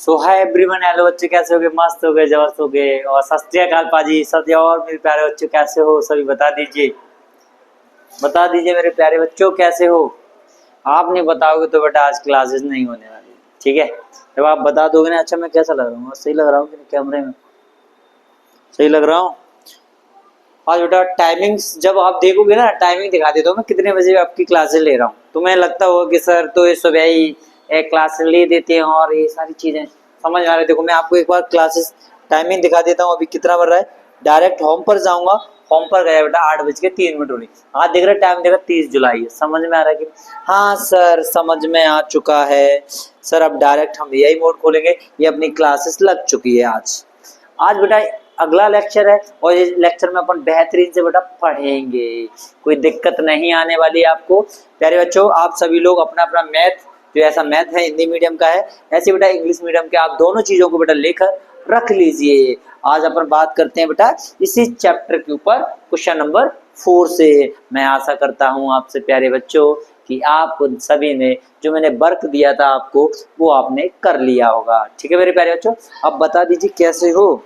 सो hi everyone, hello बच्चे, कैसे हो गए? मस्त हो गए, जबरदस्त हो गए। और सत श्री अकाल पाजी, सत्य। और मेरे प्यारे बच्चों कैसे हो सभी? बता दीजिए, बता दीजिए मेरे प्यारे बच्चों कैसे हो। आप नहीं बताओगे तो बेटा आज क्लासेस नहीं होने वाली, ठीक है? जब आप बता दोगे ना, अच्छा मैं कैसा लग रहा हूँ, सही लग रहा हूँ कि नहीं? कैमरे में सही लग रहा हूँ। आज बेटा टाइमिंग्स जब आप देखोगे ना, टाइमिंग दिखा देता हूँ मैं कितने बजे आपकी क्लासेस ले रहा हूँ। तुम्हें लगता होगा कि सर तो ये सुबह ही एक क्लास ले देते हैं और ये सारी चीजें समझ आ रही। देखो मैं आपको एक बार क्लासेस टाइमिंग दिखा देता हूँ। अभी कितना बज रहा है, डायरेक्ट होम पर जाऊंगा। होम पर गया बेटा 8:03 हो रही। हाँ देख रहे, टाइम देखा 30 जुलाई है। समझ में आ रहा है कि? हाँ सर समझ में आ चुका है सर। अब डायरेक्ट हम यही मोड खोलेंगे। ये अपनी क्लासेस लग चुकी है आज। आज बेटा अगला लेक्चर है और इस लेक्चर में अपन बेहतरीन से बेटा पढ़ेंगे। कोई दिक्कत नहीं आने वाली आपको। प्यारे बच्चों, आप सभी लोग अपना अपना मैथ, जो ऐसा मैथ है हिंदी मीडियम का है, ऐसे बेटा इंग्लिश मीडियम के, आप दोनों चीजों को बेटा लेकर रख लीजिए। आज अपन बात करते हैं बेटा इसी चैप्टर के ऊपर, क्वेश्चन नंबर 4 से। मैं आशा करता हूं आपसे प्यारे बच्चों कि आप सभी ने जो मैंने वर्क दिया था आपको, वो आपने कर लिया होगा। ठीक है मेरे प्यारे बच्चों, अब बता दीजिए कैसे हो।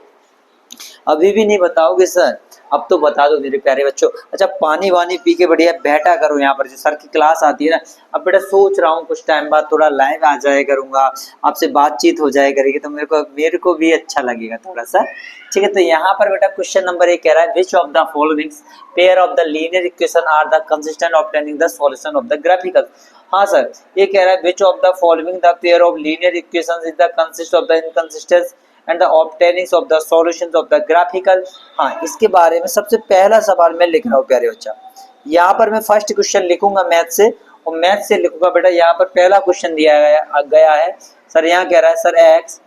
अभी भी नहीं बताओगे सर? अब तो बता दो मेरे प्यारे बच्चों। अच्छा पानी वानी पी के बढ़िया बैठा करो यहाँ पर, जो सर की क्लास आती है ना। अब बेटा सोच रहा हूँ कुछ टाइम बाद थोड़ा लाइव आ जाया करूंगा, आपसे बातचीत हो जाए करेगी, तो मेरे को भी अच्छा लगेगा थोड़ा सा। ठीक है, तो यहाँ पर बेटा क्वेश्चन नंबर 1 कह रहा है, which of the following pair of the linear equation are the consistent obtaining the solution of the graphical. हाँ सर, ये कह रहा है which of the following the pair of linear equations is the consist of the inconsistence and the obtaining of the solutions of the graphical. हाँ, इसके बारे में सबसे पहला सवाल मैं लिख रहा हूँ प्यारे बच्चा। यहाँ पर मैं फर्स्ट क्वेश्चन लिखूंगा मैथ से, और मैथ से लिखूंगा बेटा। यहाँ पर पहला क्वेश्चन दिया गया है सर। यहाँ कह रहा है सर x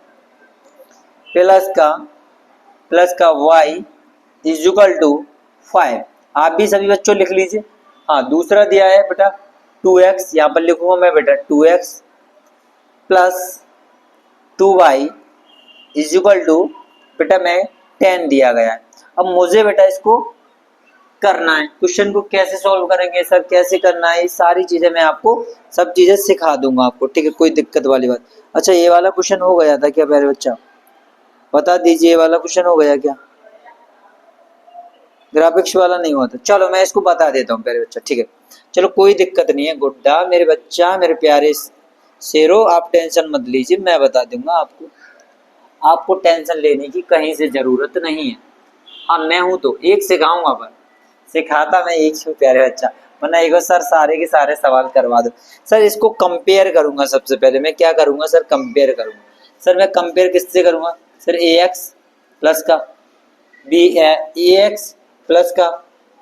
प्लस का y इज इक्वल टू 5। आप भी सभी बच्चों लिख लीजिए। हाँ, दूसरा दिया है बेटा 2x, यहाँ पर लिखूंगा मैं बेटा 2x plus 2y is equal to बेटा मैं 10 दिया गया है। अब मुझे बेटा इसको करना है। क्वेश्चन को कैसे सॉल्व करेंगे सर, कैसे करना है, ये सारी चीजें मैं आपको सब चीजें सिखा दूंगा आपको। ठीक है, कोई दिक्कत वाली बात। अच्छा ये वाला क्वेश्चन हो गया था क्या प्यारे बच्चा? बता दीजिए, ये वाला क्वेश्चन हो गया क्या? ग्राफिक्स वाला नहीं हुआ था। चलो मैं इसको बता देता हूँ प्यारे बच्चा। ठीक है, चलो कोई दिक्कत नहीं है। गुड्डा मेरे बच्चा, मेरे प्यारे शेरो, आप टेंशन मत लीजिए, मैं बता दूंगा आपको। आपको टेंशन लेने की कहीं से जरूरत नहीं है। हाँ मैं हूं तो एक सिखाऊंगा, पर सिखाता मैं एक हूँ प्यारे बच्चा, वरना एक सर सारे के सारे सवाल करवा दो। सर इसको कंपेयर करूंगा। सबसे पहले मैं क्या करूंगा सर? कंपेयर करूंगा। सर मैं कंपेयर किससे करूंगा सर? ax प्लस का ax प्लस का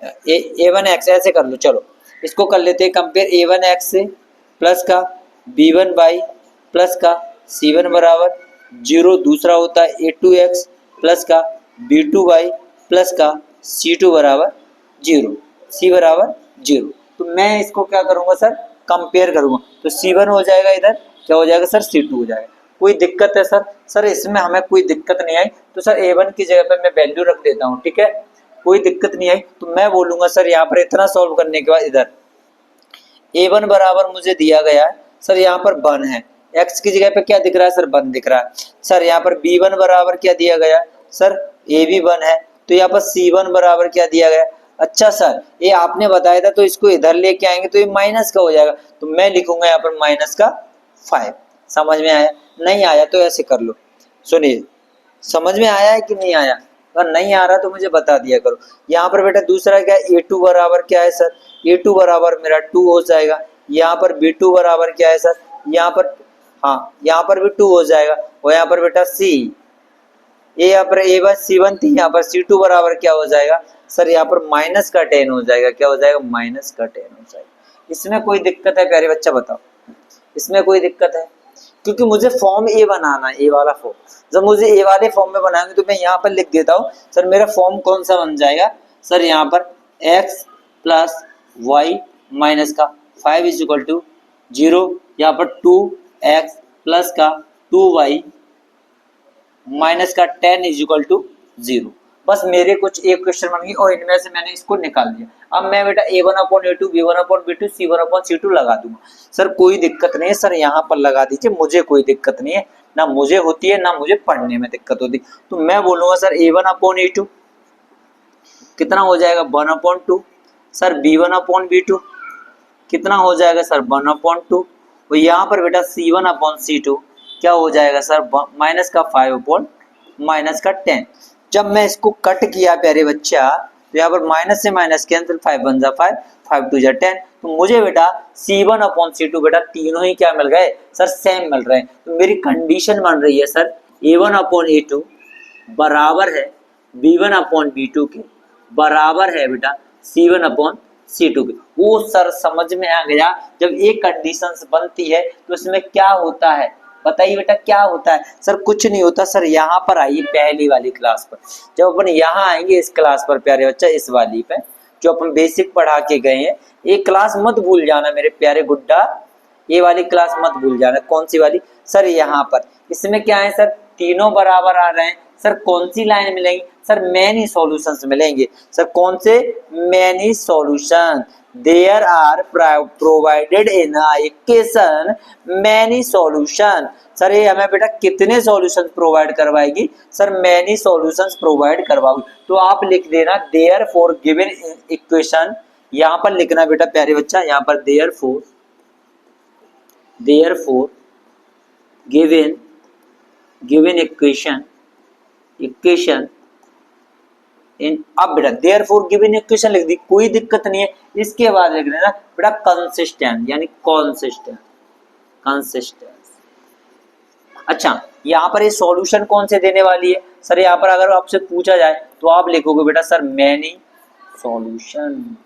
a1x, ऐसे कर लो। चलो इसको कर लेते हैं कंपेयर a1x से प्लस का b1y प्लस का c1 बराबर 0। दूसरा होता है a2x प्लस का b2y प्लस का c2 बराबर 0, c बराबर 0। तो मैं इसको क्या करूंगा सर? कंपेयर करूंगा। तो c1 हो जाएगा, इधर क्या हो जाएगा सर? c2 हो जाएगा। कोई दिक्कत है सर? सर इसमें हमें कोई दिक्कत नहीं आई, तो सर a1 की जगह पे मैं वैल्यू रख देता हूँ। ठीक है, कोई दिक्कत नहीं आई, तो मैं बोलूंगा सर यहाँ पर इतना सॉल्व करने के बाद इधर a1 बराबर मुझे दिया गया है सर, यहाँ पर 1 है। x की जगह पे क्या दिख रहा है सर? 1 दिख रहा है सर। यहाँ पर b1 बराबर क्या दिया गया सर? a भी 1 है। तो यहाँ पर c1 बराबर क्या दिया गया? अच्छा सर ये आपने बताया था, तो इसको इधर लेके आएंगे तो ये माइनस का हो जाएगा, तो मैं लिखूंगा यहाँ पर माइनस का 5। समझ में आया? नहीं आया तो ऐसे कर लो। सुनिए, समझ में आया है कि नहीं आया? अगर नहीं आ रहा तो मुझे बता दिया करो। यहाँ पर बेटा दूसरा क्या है? a2 बराबर क्या है सर? a2 बराबर मेरा 2 हो जाएगा। यहाँ पर b2 बराबर क्या है सर? यहाँ पर, हाँ यहाँ पर भी 2 हो जाएगा। और यहाँ पर बेटा c, ये यहाँ पर a1 c1 थी, यहाँ पर c2 बराबर क्या हो जाएगा सर? यहाँ पर माइनस का 10 हो जाएगा। क्या हो जाएगा? माइनस का 10 हो जाएगा। इसमें कोई दिक्कत है प्यारे बच्चा? बताओ, इसमें कोई दिक्कत है? क्योंकि मुझे फॉर्म ए बनाना है, ए वाला फॉर्म। जब मुझे ए वाले फॉर्म में बनाएंगे तो मैं यहाँ पर लिख देता हूँ सर, मेरा फॉर्म कौन सा बन जाएगा सर? यहाँ पर x प्लस वाई माइनस का 5 इज इक्वल टू 0। यहाँ पर 2x प्लस का 2y माइनस का 10 इज इक्वल टू 0। बस मेरे कुछ एक क्वेश्चन बन गई और इनमें से मैंने इसको निकाल दिया। अब मैं बेटा a1/a2 b1/b2 c1/c2 लगा दूंगा। सर कोई दिक्कत नहीं है सर, यहाँ पर लगा दीजिए, मुझे कोई दिक्कत नहीं है, ना मुझे होती है, ना मुझे पढ़ने में दिक्कत होती। तो मैं बोलूंगा सर A1/A2 कितना हो जाएगा 1/2। सर B1/B2 कितना हो जाएगा सर 1/2। तो यहाँ पर बेटा C1/C2 क्या हो जाएगा सर माइनस का 5/-10। जब मैं इसको कट किया प्यारे बच्चा तो यहाँ पर माइनस से माइनस कैंसिल, 5 1 जा 5, 5 2 जा 10। तो मुझे बेटा C1/C2 बेटा तीनों ही क्या मिल गए सर सेम मिल रहे हैं। तो मेरी कंडीशन बन रही है सर A1/A2 बराबर है B1/B2 के बराबर है बेटा C1/C2 के। वो सर समझ में आ गया जब एक कंडीशन बनती है तो इसमें क्या होता है बताइए बेटा क्या होता है। सर कुछ नहीं होता सर, यहाँ पर आइए पहली वाली क्लास पर। जब अपन यहाँ आएंगे इस क्लास पर प्यारे बच्चा, इस वाली पे जो अपन बेसिक पढ़ा के गए हैं, एक क्लास मत भूल जाना मेरे प्यारे गुड्डा, ये वाली क्लास मत भूल जाना। कौन सी वाली सर यहाँ पर, इसमें क्या है सर तीनों बराबर आ रहे हैं। सर कौन सी लाइन मिलेंगी सर मैनी सॉल्यूशंस मिलेंगे। सर कौन से many solution, there are provided in equation many solution. Sir ये हमें बेटा कितने सॉल्यूशंस प्रोवाइड करवाएगी सर मैनी सॉल्यूशंस प्रोवाइड करवाओगी। तो आप लिख देना देयर फॉर गिवन इक्वेशन, यहाँ पर लिखना बेटा प्यारे बच्चा, यहाँ पर there four given equation in. अब बेटा देयरफॉर गिवन इक्वेशन लिख दी, कोई दिक्कत नहीं है। इसके बाद लिख देना बेटा कंसिस्टेंट यानी कंसिस्टेंस। अच्छा यहाँ पर ये सॉल्यूशन कौन से देने वाली है सर, यहाँ पर अगर आपसे पूछा जाए तो आप लिखोगे बेटा सर मैनी सॉल्यूशन।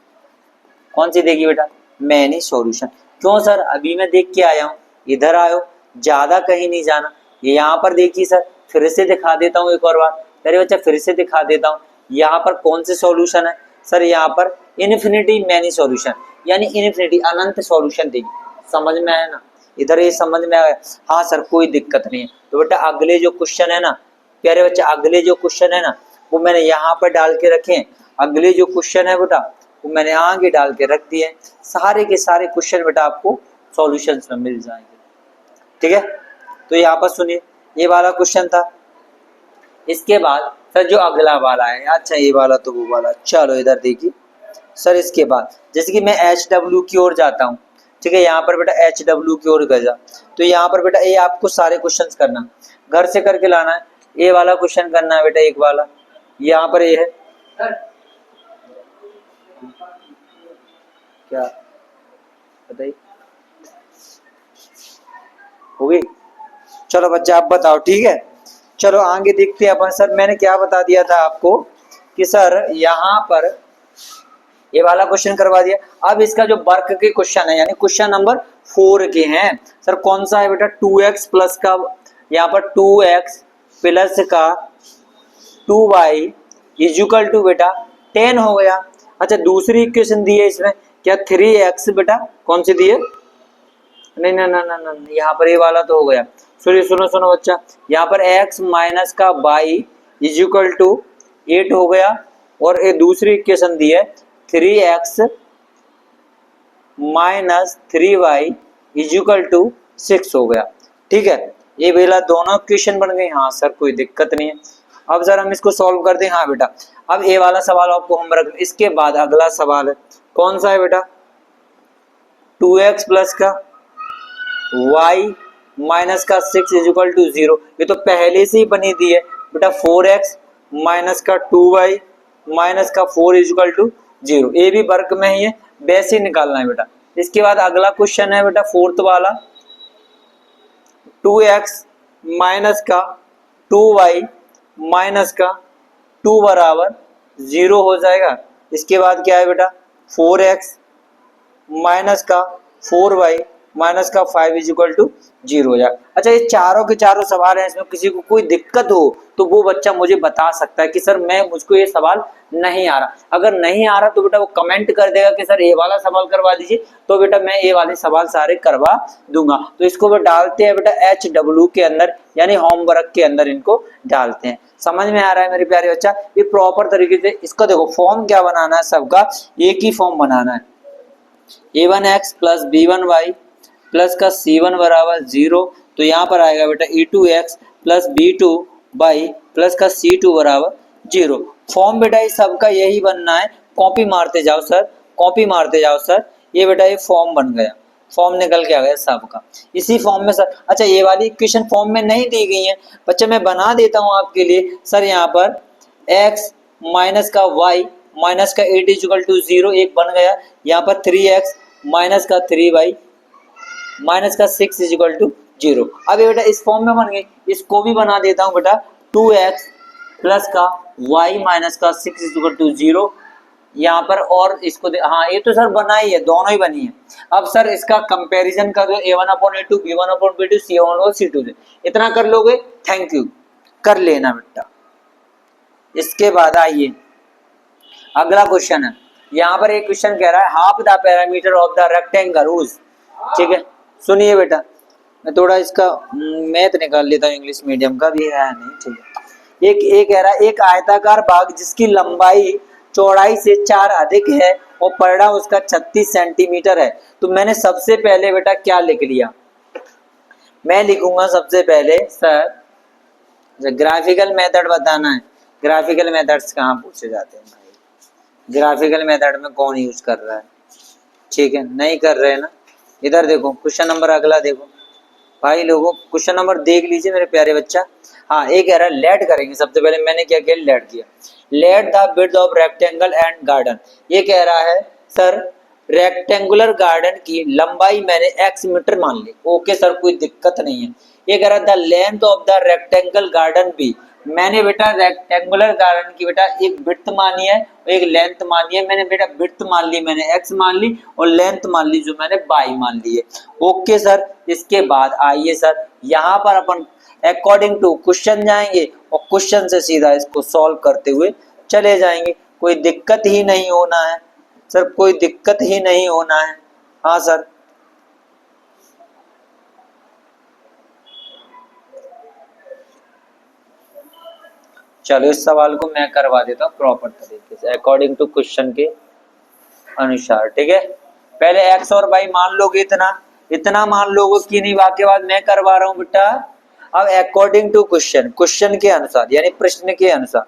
कौन सी देगी बेटा मैनी सॉल्यूशन। क्यों सर अभी मैं देख के आया हूँ, इधर आयो, ज्यादा कहीं नहीं जाना। ये यहाँ पर देखिए सर, फिर से दिखा देता हूँ एक और बार मेरे बच्चा, फिर से दिखा देता हूँ। यहाँ पर कौन से सॉल्यूशन है सर, यहाँ पर इन्फिनिटी मैनी सॉल्यूशन यानी इन्फिनिटी अनंत सॉल्यूशन देगी। समझ में आया ना, इधर ये समझ में आया। हाँ सर कोई दिक्कत नहीं है। तो बेटा अगले जो क्वेश्चन है ना प्यारे बच्चे, अगले जो क्वेश्चन है ना वो मैंने यहाँ पर डाल के रखे हैं। अगले जो क्वेश्चन है बेटा वो मैंने आगे डाल के रख दिए। सारे के सारे क्वेश्चन बेटा आपको सॉल्यूशंस में मिल जाएंगे। ठीक है, तो यहाँ पर सुनिए ये वाला क्वेश्चन था। इसके बाद सर जो अगला वाला है, अच्छा ये वाला तो वो वाला, चलो इधर देखिए सर। इसके बाद जैसे कि मैं HW की ओर जाता हूँ, ठीक है, यहाँ पर बेटा HW की ओर गया तो यहाँ पर बेटा ये आपको सारे क्वेश्चंस करना घर से करके लाना है। ये वाला क्वेश्चन करना है बेटा, एक वाला यहाँ पर ये है क्या बताइए, हो गई। चलो बच्चा आप बताओ, ठीक है। चलो आगे देखते हैं अपन। सर मैंने क्या बता दिया था आपको कि सर यहाँ पर ये वाला क्वेश्चन करवा दिया। अब इसका जो वर्क के क्वेश्चन है यानी क्वेश्चन नंबर 4 के हैं सर, कौन सा है बेटा 2x प्लस का, यहाँ पर 2x प्लस का 2y इक्वल टू बेटा 10 हो गया। अच्छा दूसरी इक्वेशन दी है इसमें क्या 3x बेटा, कौन सी दी है, नहीं ना ना ना ना यहाँ पर ये वाला तो हो गया। सुनो सुनो सुनो बच्चा, यहाँ पर x माइनस का y इक्वल टू 8 हो गया। और एक दूसरी इक्वेशन दी है 3x minus 3y equal to 6 हो गया। ठीक है, ये बेला दोनों इक्वेशन बन गई। हाँ सर कोई दिक्कत नहीं है। अब सर हम इसको सॉल्व कर दें। हाँ बेटा अब ये वाला सवाल आपको हम रख, इसके बाद अगला सवाल है कौन सा है बेटा 2x प्लस का y माइनस का 6 इक्वल टू 0। ये तो पहले से ही बनी दी है बेटा 4x माइनस का 2y माइनस का 4 इक्वल टू 0। ये भी वर्क में ही है, वैसे ही निकालना है बेटा। इसके बाद अगला क्वेश्चन है बेटा फोर्थ वाला 2x माइनस का 2y माइनस का 2 बराबर 0 हो जाएगा। इसके बाद क्या है बेटा 4x माइनस का 4y माइनस का 5 इक्वल टू 0 हो जाए। अच्छा ये चारों के चारों सवाल हैं, इसमें किसी को कोई दिक्कत हो तो वो बच्चा मुझे बता सकता है कि सर मुझको ये सवाल नहीं आ रहा। अगर नहीं आ रहा तो बेटा वो कमेंट कर देगा कि सर ये वाला सवाल करवा दीजिए, तो बेटा मैं ये वाले सवाल सारे करवा दूंगा। तो इसको वो डालते हैं बेटा HW के अंदर यानी होमवर्क के अंदर इनको डालते हैं। समझ में आ रहा है मेरे प्यारे बच्चा, ये प्रॉपर तरीके से इसका देखो फॉर्म क्या बनाना है, सबका एक ही फॉर्म बनाना है। A1x प्लस B1y प्लस का C1 बराबर 0 तो यहाँ पर आएगा बेटा e2x plus b2 by plus का c2 बराबर 0। फॉर्म बेटा इस सबका यही बनना है, कॉपी मारते जाओ सर, कॉपी मारते जाओ सर। ये बेटा ये फॉर्म बन गया, फॉर्म निकल के आ गया सबका इसी फॉर्म में सर। अच्छा ये वाली इक्वेशन फॉर्म में नहीं दी गई है बच्चे, मैं बना देता हूँ आपके लिए सर। यहाँ पर x माइनस का y माइनस का 8 इक्वल टू 0 एक बन गया, यहाँ पर 3x माइनस का 3y माइनस का 6 इक्वल टू 0। अब ये बेटा इस फॉर्म में बन गई, इसको भी बना देता हूँ बेटा 2x प्लस का y माइनस का 6 इक्वल टू 0 यहाँ पर। और इसको हाँ ये तो सर बना ही है, दोनों ही बनी है। अब सर इसका कंपैरिजन कर दो a1/a2 b1/b2 c1 c2 से, इतना कर लोगे थैंक यू, कर लेना बेटा। इसके बाद आइए अगला क्वेश्चन है। यहाँ पर एक क्वेश्चन कह रहा है half the parameter of the rectangle उज, ठीक है सुनिए बेटा, मैं थोड़ा इसका मैथ निकाल लेता हूँ, इंग्लिश मीडियम का भी है नहीं, ठीक है। एक कह रहा है एक आयताकार भाग जिसकी लंबाई चौड़ाई से 4 अधिक है और परिणाम उसका 36 सेंटीमीटर है। तो मैंने सबसे पहले बेटा क्या लिख लिया, मैं लिखूंगा सबसे पहले सर ग्राफिकल मेथड बताना है। ग्राफिकल मेथड्स कहाँ पूछे जाते हैं भाई, ग्राफिकल मेथड में कौन यूज कर रहा है, ठीक है नहीं कर रहे हैं ना। इधर देखो क्वेश्चन नंबर अगला देखो भाई लोगों, क्वेश्चन नंबर देख लीजिए मेरे प्यारे बच्चा। हाँ एक कह रहा है लेट करेंगे, सबसे पहले मैंने क्या किया लेट किया, let the width of rectangle and garden. ये कह रहा है सर रेक्टेंगुलर गार्डन की लंबाई मैंने x मीटर मान ली, ओके सर कोई दिक्कत नहीं है। ये कह रहा है the length of the rectangle garden भी, मैंने बेटा रेक्टेंगुलर गार्डन की बेटा एक विड्थ मानी है और एक लेंथ मानी है। मैंने बेटा विड्थ मान ली मैंने x मान ली और लेंथ मान ली जो मैंने y मान ली है, ओके सर। इसके बाद आइए सर यहाँ पर अपन अकॉर्डिंग टू क्वेश्चन जाएंगे और क्वेश्चन से सीधा इसको सॉल्व करते हुए चले जाएंगे, कोई दिक्कत ही नहीं होना है सर, कोई दिक्कत ही नहीं होना है। हाँ सर चलो इस सवाल को मैं करवा देता हूँ प्रॉपर तरीके से अकॉर्डिंग टू क्वेश्चन के अनुसार, ठीक है। पहले x और y मान लोगे, इतना इतना मान लोगे कि नहीं, वाक्य बाद मैं करवा रहा हूँ बेटा। अब अकॉर्डिंग टू क्वेश्चन, क्वेश्चन के अनुसार यानी प्रश्न के अनुसार।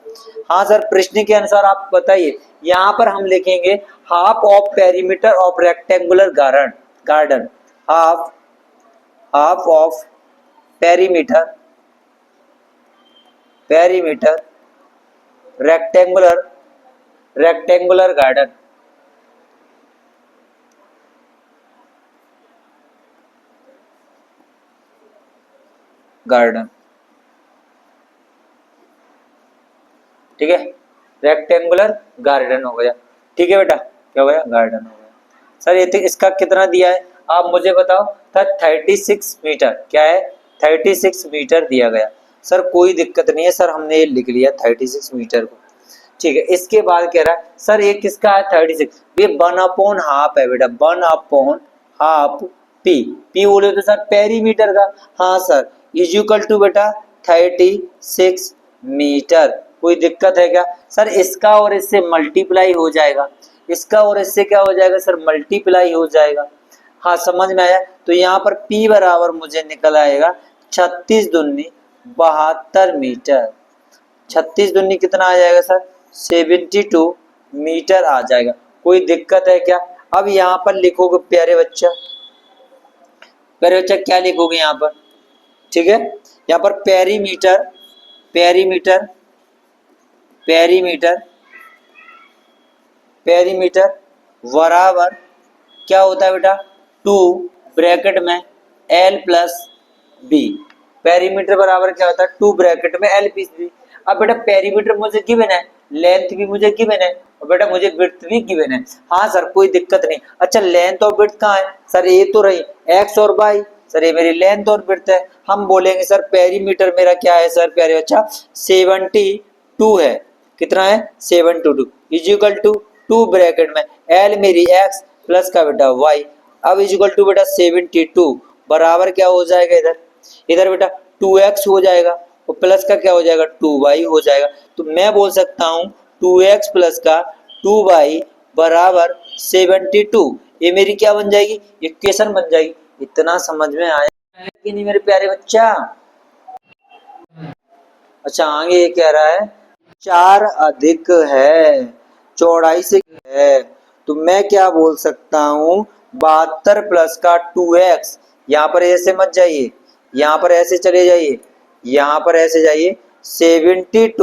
हाँ सर प्रश्न के अनुसार आप बताइए, यहाँ पर हम लिखेंगे half of perimeter of rectangular garden, half of perimeter rectangular garden, ठीक है रेक्टेंगुलर गार्डन हो गया, ठीक है बेटा क्या हो गया गार्डन हो गया। सर ये इसका कितना दिया है आप मुझे बताओ, था 36 मीटर, क्या है 36 मीटर दिया गया। सर कोई दिक्कत नहीं है सर, हमने ये लिख लिया 36 मीटर को, ठीक है। इसके बाद कह रहा है सर ये किसका है 36, ये 1/2 है बेटा, 1/2 पी बोले तो सर पेरीमीटर का, हाँ सर इज इक्वल टू बेटा 36 मीटर। कोई दिक्कत है क्या सर, इसका और इससे मल्टीप्लाई हो जाएगा, इसका और इससे क्या हो जाएगा सर मल्टीप्लाई हो जाएगा। हाँ समझ में आया। तो यहाँ पर P बराबर मुझे निकल आएगा 36 दूनी 72 मीटर, 36 दूनी कितना आ जाएगा सर 72 मीटर आ जाएगा। कोई दिक्कत है क्या। अब यहाँ पर लिखोगे प्यारे बच्चा क्या लिखोगे यहाँ पर, ठीक है यहाँ पर पेरीमीटर बराबर क्या होता है बेटा 2 ब्रैकेट में L प्लस B, पेरीमीटर बराबर क्या होता है 2 ब्रैकेट में L प्लस B। अब बेटा पेरीमीटर मुझे गिवन है, लेंथ भी मुझे गिवन है और बेटा मुझे विड्थ भी गिवन है। हाँ सर कोई दिक्कत नहीं। अच्छा लेंथ और विड्थ कहाँ है सर, ये तो रही x और y, सर ये मेरी लेंथ और विड्थ है। हम बोलेंगे सर पेरीमीटर मेरा क्या है सर प्यारे बच्चा 72 है, कितना है 72 इज इक्वल टू 2 ब्रैकेट में L मेरी x प्लस का बेटा y, अब इज इक्वल टू बेटा 72 बराबर क्या हो जाएगा इधर बेटा 2x हो जाएगा और प्लस का क्या हो जाएगा 2y हो जाएगा। तो मैं बोल सकता हूँ 2x प्लस का 2y बराबर 72, ये मेरी क्या बन जाएगी इक्वेशन बन जाएगी। इतना समझ में आया। कि नहीं मेरे प्यारे बच्चा? अच्छा आगे ये कह रहा है 4 अधिक है चौड़ाई से है, तो मैं क्या बोल सकता हूँ 72 प्लस का 2x, यहाँ पर ऐसे मत जाइए, यहाँ पर ऐसे चले जाइए, यहाँ पर ऐसे जाइए, 72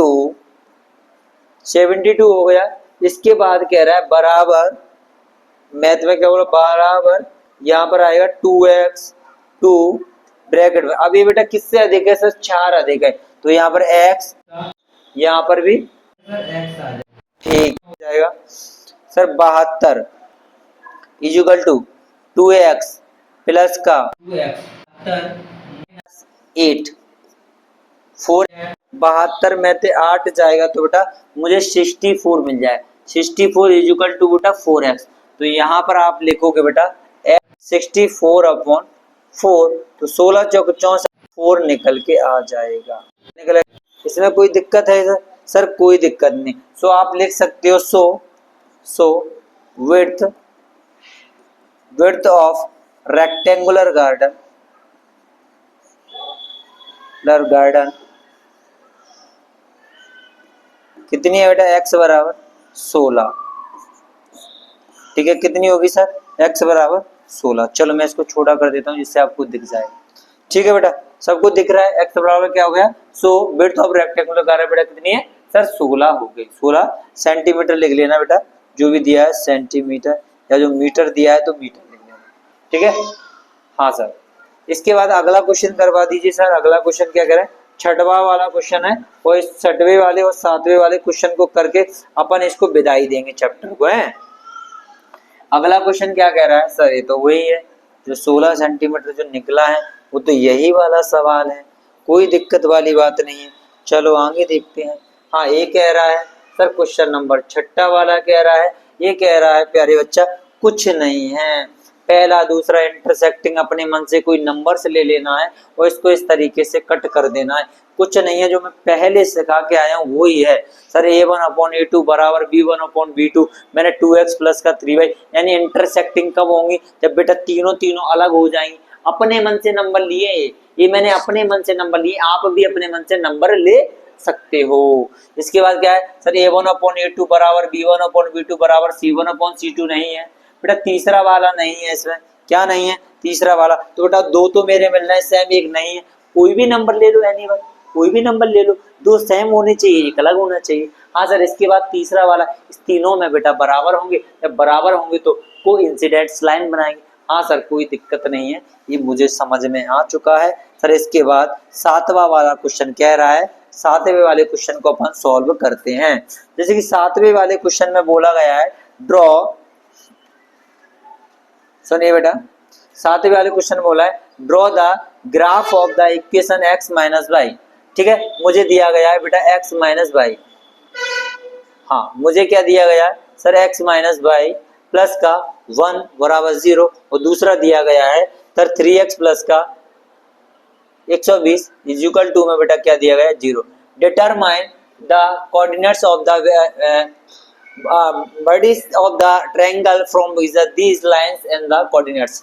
हो गया। इसके बाद कह रहा है बराबर, मैथ में क्या बोला, बराबर यहाँ पर आएगा 2x 2 ब्रैकेट में। अब ये बेटा किससे अधिक है सर? 4 अधिक है, तो यहाँ पर x, यहाँ पर भी ठीक हो जाएगा sir. 72 equal to 2x plus का 8 4, 72 में से 8 जाएगा तो बेटा मुझे 64 मिल जाए। 64 इजुकल टू बेटा 4x, तो यहाँ पर आप लिखोगे बेटा 64/4, तो 16 चौक 64, 4 निकल के आ जाएगा। निकल, इसमें कोई दिक्कत है सर? सर कोई दिक्कत नहीं। सो आप लिख सकते हो सो width ऑफ रेक्टेंगुलर गार्डन कितनी है बेटा? x बराबर 16। ठीक है, कितनी होगी सर? x बराबर 16। चलो मैं इसको छोटा कर देता हूँ जिससे आपको दिख जाएगा। ठीक है बेटा, सबको दिख रहा है? x बराबर क्या हो गया? सो विड्थ ऑफ रेक्टेंगुलर गार्डन बेटा कितनी है सर? 16 हो गई। 16 सेंटीमीटर लिख लेना बेटा, जो भी दिया है सेंटीमीटर, या जो मीटर दिया है तो मीटर लिख लेना। ठीक है, हाँ सर। इसके बाद अगला क्वेश्चन करवा दीजिए सर। अगला क्वेश्चन क्या करें? छठवां वाला क्वेश्चन है, और इस छठवें वाले और सातवें वाले क्वेश्चन को करके अपन इसको विदाई देंगे चैप्टर को। है अगला क्वेश्चन क्या कह रहा है सर? ये तो वही है जो 16 सेंटीमीटर जो निकला है, वो तो यही वाला सवाल है, कोई दिक्कत वाली बात नहीं है। चलो आगे देखते हैं। हाँ, ये कह रहा है सर, क्वेश्चन नंबर छठा वाला कह रहा है, ये कह रहा है प्यारे बच्चा कुछ नहीं है, पहला दूसरा इंटरसेक्टिंग अपने मन से कोई नंबर से ले लेना है और इसको इस तरीके से कट कर देना है। कुछ नहीं है, जो मैं पहले सिखा के आया हूँ वही है सर। a1/a2 बराबर b1/b2, मैंने 2x प्लस का 3y, यानी इंटरसेक्टिंग कब होंगी? जब बेटा तीनों अलग हो जाएंगी। अपने मन से नंबर लिए, ये मैंने अपने मन से नंबर लिए, आप भी अपने मन से नंबर ले सकते हो। इसके बाद क्या है सर? a1/a2 बराबर b1/b2 बराबर c1/c2 नहीं है बेटा, तीसरा वाला नहीं है। इसमें क्या नहीं है? तीसरा वाला। तो बेटा दो तो मेरे मिल रहे हैं सेम, एक नहीं है। कोई भी नंबर ले लो, एनीवन, कोई भी नंबर ले लो, दो सेम होने चाहिए, एक अलग होना चाहिए। हाँ सर, इसके बाद तीसरा वाला, इस तीनों में बेटा बराबर होंगे, जब बराबर होंगे तो कोइंसिडेंस लाइन बनाएंगे। हाँ सर, कोई दिक्कत नहीं है, ये मुझे समझ में आ चुका है सर। इसके बाद सातवां वाला क्वेश्चन कह रहा है, सातवें वाले क्वेश्चन को अपन सॉल्व करते हैं। जैसे कि सातवें वाले क्वेश्चन में बोला गया है ड्रॉ, सुनिए बेटा, सातवें वाले क्वेश्चन बोला है draw the graph of the equation x minus Y. ठीक है, मुझे दिया गया है बेटा x माइनस वाई। हाँ, मुझे क्या दिया गया है sir? x minus Y plus का 1 बराबर 0, और दूसरा दिया गया है सर 3x प्लस का 120 इक्वल टू में बेटा क्या दिया गया है? 0। Determine the coordinates of the bodies of the triangle from these lines and the coordinates।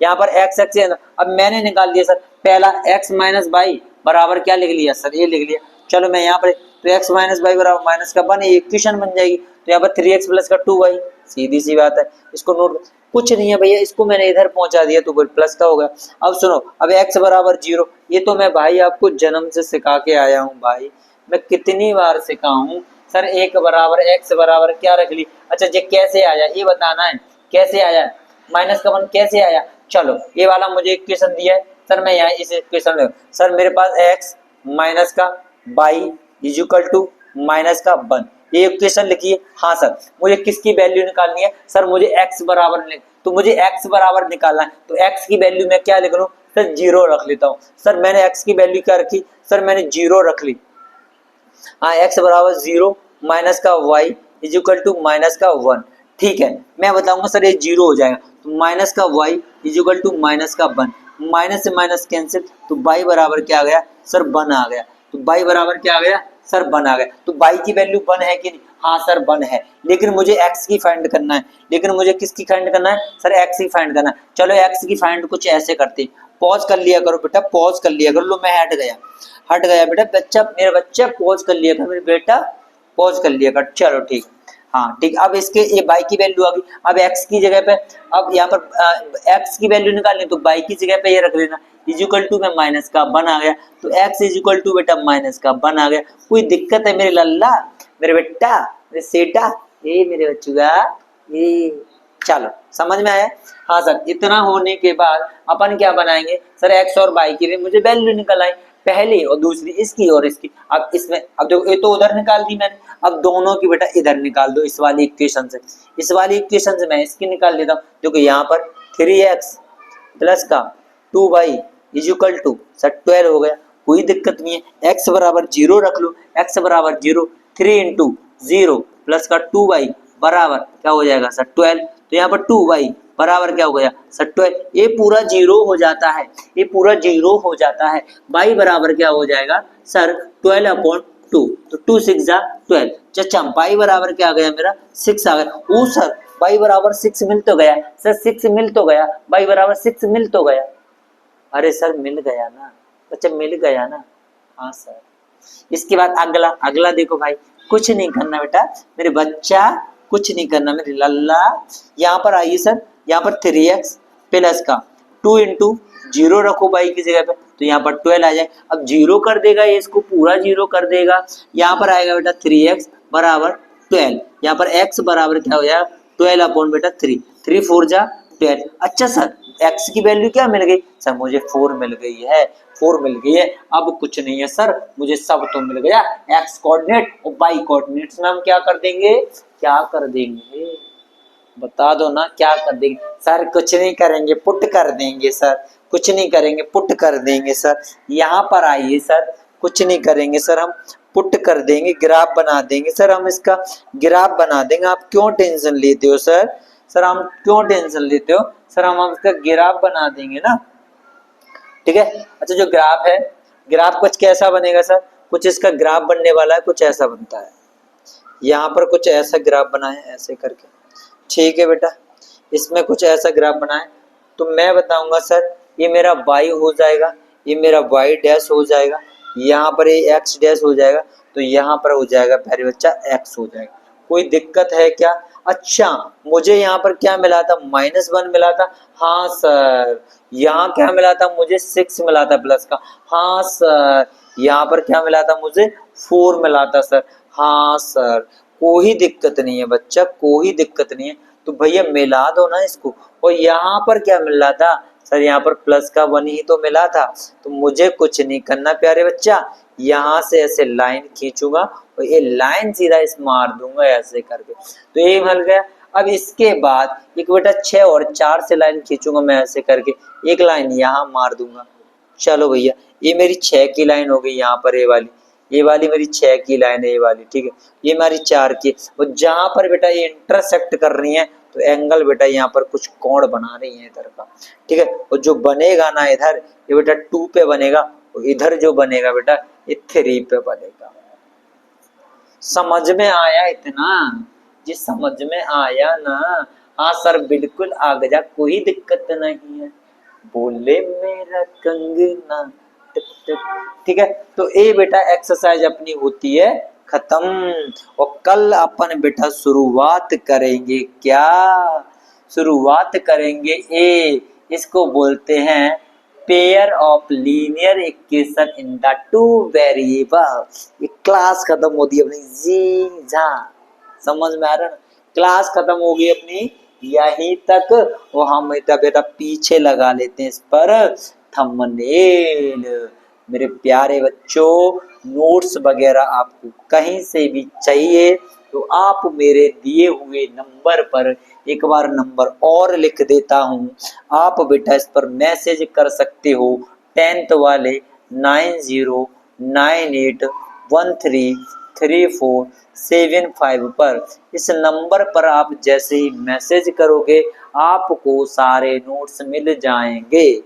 यहाँ पर x एक्सिस, अब मैंने निकाल दिया सर पहला x माइनस वाई बराबर क्या लिख लिया सर? ये लिख लिया। चलो मैं यहाँ पर तो x माइनस वाई बराबर माइनस का 1, इक्वेशन बन जाएगी। तो यहाँ पर 3x प्लस का 2y, सीधी सी बात है, इसको नोट। कुछ नहीं है भैया, इसको मैंने इधर पहुंचा दिया तो प्लस का होगा। अब सुनो, अब x बराबर 0, ये तो मैं भाई आपको जन्म से सिखा के आया हूँ भाई, मैं कितनी बार सिखा हूँ सर। एक बराबर x बराबर क्या रख ली? अच्छा, ये कैसे आया ये बताना है, कैसे आया? माइनस का 1 कैसे आया? चलो ये वाला मुझे इक्वेशन दिया है सर, मैं यहाँ इस इक्वेशन में सर मेरे पास x माइनस का वाई इक्वल टू माइनस का 1, ये इक्वेशन लिखिए। हाँ सर, मुझे किसकी वैल्यू निकालनी है सर? मुझे x बराबर, तो मुझे x बराबर निकालना है, तो x की वैल्यू मैं क्या लिख लूँ सर? 0 रख लेता हूँ सर। मैंने x की वैल्यू क्या रखी सर? मैंने 0 रख ली। हाँ, x बराबर 0 माइनस का y इक्वल टू माइनस का 1। ठीक है, मैं बताऊंगा सर ये 0 हो जाएगा, तो माइनस का y इक्वल टू माइनस का 1, माइनस से माइनस कैंसिल, तो y बराबर क्या आ गया सर? 1 आ गया। तो y बराबर क्या आ गया सर? 1 आ गया। तो y की वैल्यू 1 है कि नहीं? हाँ सर 1 है, लेकिन मुझे x की फाइंड करना है। लेकिन मुझे किसकी फाइंड करना है सर? x की फाइंड करना है। चलो x की फाइंड कुछ ऐसे करते हैं, पॉज कर लिया करो बेटा, पॉज कर लिया करो। लो मैं हट गया बेटा, बच्चा मेरा बच्चा पॉज कर लिया कर मेरे बेटा, पॉज कर लिया कर। चलो ठीक, हाँ ठीक। अब इसके ये y की वैल्यू आ गई। अब x की जगह पे, अब यहाँ पर x की वैल्यू निकालनी तो y की जगह पे ये रख लेना, इजिकल टू में माइनस का 1 आ गया, तो x इजिकल टू बेटा माइनस का 1 आ गया। कोई दिक्कत है मेरे लल्ला, मेरे बेटा, मेरे सेटा, ये मेरे बच्चुआ, ये चलो समझ में आया। हाँ सर, इतना होने के बाद अपन क्या बनाएंगे सर, x और y की भी मुझे वैल्यू निकल आई, पहली और दूसरी इसकी और इसकी। अब इसमें, अब देखो ये तो उधर निकाल दी मैंने, अब दोनों की बेटा इधर निकाल दो इस वाली इक्वेशन से, इस वाली इक्वेशन से मैं इसकी निकाल लेता हूँ। देखो यहाँ पर 3x प्लस का 2y इजिकल टू सर 12 हो गया, कोई दिक्कत नहीं है। x बराबर 0 रख लो, x बराबर 0, 3 इंटू 0 प्लस का 2y बराबर क्या हो जाएगा सर 12, तो यहाँ पर 2y बराबर क्या हो गया सर 12। ये पूरा 0 हो जाता है, ये पूरा 0 हो जाता है। y बराबर क्या हो जाएगा सर 12/2, तो 2 6 जा 12। चचा y बराबर क्या आ गया मेरा 6 आ गया। ओ सर y बराबर 6 मिल तो गया सर, 6 मिल तो गया, y बराबर 6 मिल तो गया। अरे सर मिल गया ना बच्चा, मिल गया ना, हाँ सर। इसके बाद अगला, अगला देखो भाई, कुछ नहीं करना बेटा मेरे बच्चा, कुछ नहीं करना मेरे लल्ला। यहाँ पर आइए सर, यहाँ पर 3x प्लस का 2 इंटू 0 रखो y की जगह पे, तो यहाँ पर 12 आ जाए। अब 0 कर देगा ये, इसको पूरा 0 कर देगा। यहाँ पर आएगा बेटा 3x बराबर 12, यहाँ पर x बराबर क्या हो जाएगा 12 अपॉन बेटा 3, 3 4 जा 12। अच्छा सर x की वैल्यू क्या मिल गई सर, मुझे 4 मिल गई है, 4 मिल गई है। अब कुछ नहीं है सर, मुझे सब तो मिल गया, x कोऑर्डिनेट और y कोऑर्डिनेट्स में हम क्या कर देंगे, क्या कर देंगे बता दो ना, क्या कर देंगे सर? कुछ नहीं करेंगे, पुट कर देंगे सर, कुछ नहीं करेंगे, पुट कर देंगे सर। यहाँ पर आइए सर, कुछ नहीं करेंगे सर, हम पुट कर देंगे, ग्राफ बना देंगे सर, हम इसका ग्राफ बना देंगे। आप क्यों टेंशन लेते हो सर, सर हम क्यों टेंशन लेते हो सर, हम इसका ग्राफ बना देंगे ना, ठीक है। अच्छा जो ग्राफ है, ग्राफ कुछ कैसा बनेगा सर, कुछ इसका ग्राफ बनने वाला है, कुछ ऐसा बनता है। यहाँ पर कुछ ऐसा ग्राफ बनाए ऐसे करके, ठीक है बेटा। इसमें कुछ ऐसा ग्राफ बनाए तो मैं बताऊंगा सर, ये मेरा y हो जाएगा, ये मेरा y डैश हो जाएगा, यहाँ पर ये x डैश हो जाएगा, तो यहाँ पर हो जाएगा प्यारे बच्चा x हो जाएगा। कोई दिक्कत है क्या? अच्छा मुझे यहाँ पर क्या मिला था, -1 मिला था, हाँ सर। यहाँ क्या मिला था मुझे, 6 मिला था प्लस का, हाँ सर। यहाँ पर क्या मिला था मुझे, 4 मिला था सर, हाँ सर। कोई दिक्कत नहीं है बच्चा, कोई दिक्कत नहीं है, तो भैया मिला दो ना इसको। और यहाँ पर क्या मिल रहा था सर, यहाँ पर प्लस का 1 ही तो मिला था, तो मुझे कुछ नहीं करना प्यारे बच्चा, यहाँ से ऐसे लाइन खींचूंगा और ये लाइन सीधा इस मार दूंगा ऐसे करके, तो ये मिल गया। अब इसके बाद एक बेटा 6 और 4 से लाइन खींचूंगा मैं ऐसे करके, एक लाइन यहाँ मार दूंगा। चलो भैया ये मेरी 6 की लाइन हो गई, यहाँ पर ये वाली मेरी 6 की लाइन है, ये वाली ठीक है, ये हमारी 4 की। और जहां पर बेटा ये इंटरसेक्ट कर रही है तो एंगल बेटा यहाँ पर कुछ कोण बना रही है इधर का, ठीक है। और जो बनेगा ना इधर, ये बेटा 2 पे बनेगा, और इधर जो बनेगा बेटा ये 3 पे बनेगा। समझ में आया इतना? जी समझ में आया ना? हाँ सर बिल्कुल आ गया, कोई दिक्कत नहीं है, बोले मेरा कंगना, ठीक है। तो ये बेटा एक्सरसाइज अपनी होती है खत्म। और कल अपन बेटा शुरुआत करेंगे क्या, शुरुआत करेंगे ए, इसको बोलते हैं pair of linear equation in the two variable. ये क्लास खत्म होती है अपनी, जी जा समझ में आ रहा है ना? क्लास खत्म हो गई अपनी यहीं तक, और हम बेटा पीछे लगा लेते हैं इस पर थंबनेल। मेरे प्यारे बच्चों नोट्स वगैरह आपको कहीं से भी चाहिए तो आप मेरे दिए हुए नंबर पर, एक बार नंबर और लिख देता हूँ, आप बेटा इस पर मैसेज कर सकते हो 10th वाले 9098133475 पर। इस नंबर पर आप जैसे ही मैसेज करोगे आपको सारे नोट्स मिल जाएंगे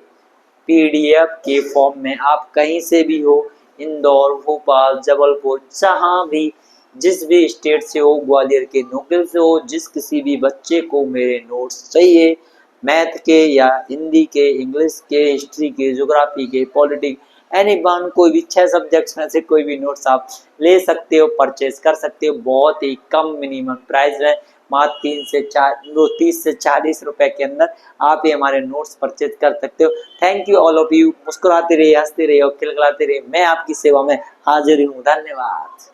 पीडीएफ के फॉर्म में। आप कहीं से भी हो, इंदौर, भोपाल, जबलपुर, जहां भी, जिस भी स्टेट से हो, ग्वालियर के नोकिल से हो, जिस किसी भी बच्चे को मेरे नोट्स चाहिए मैथ के या हिंदी के, इंग्लिश के, हिस्ट्री के, ज्योग्राफी के, पॉलिटिक्स, एनी वन, कोई भी 6 सब्जेक्ट्स में से कोई भी नोट्स आप ले सकते हो, परचेज कर सकते हो। बहुत ही कम मिनिमम प्राइस है, मात्र 30 से 40 रुपए के अंदर आप ये हमारे नोट्स परचेज कर सकते हो। Thank you all of you. मुस्कुराते रहिए, हंसते रहिए और खिलखिलाते रहिए। मैं आपकी सेवा में हाजिर हूँ। धन्यवाद।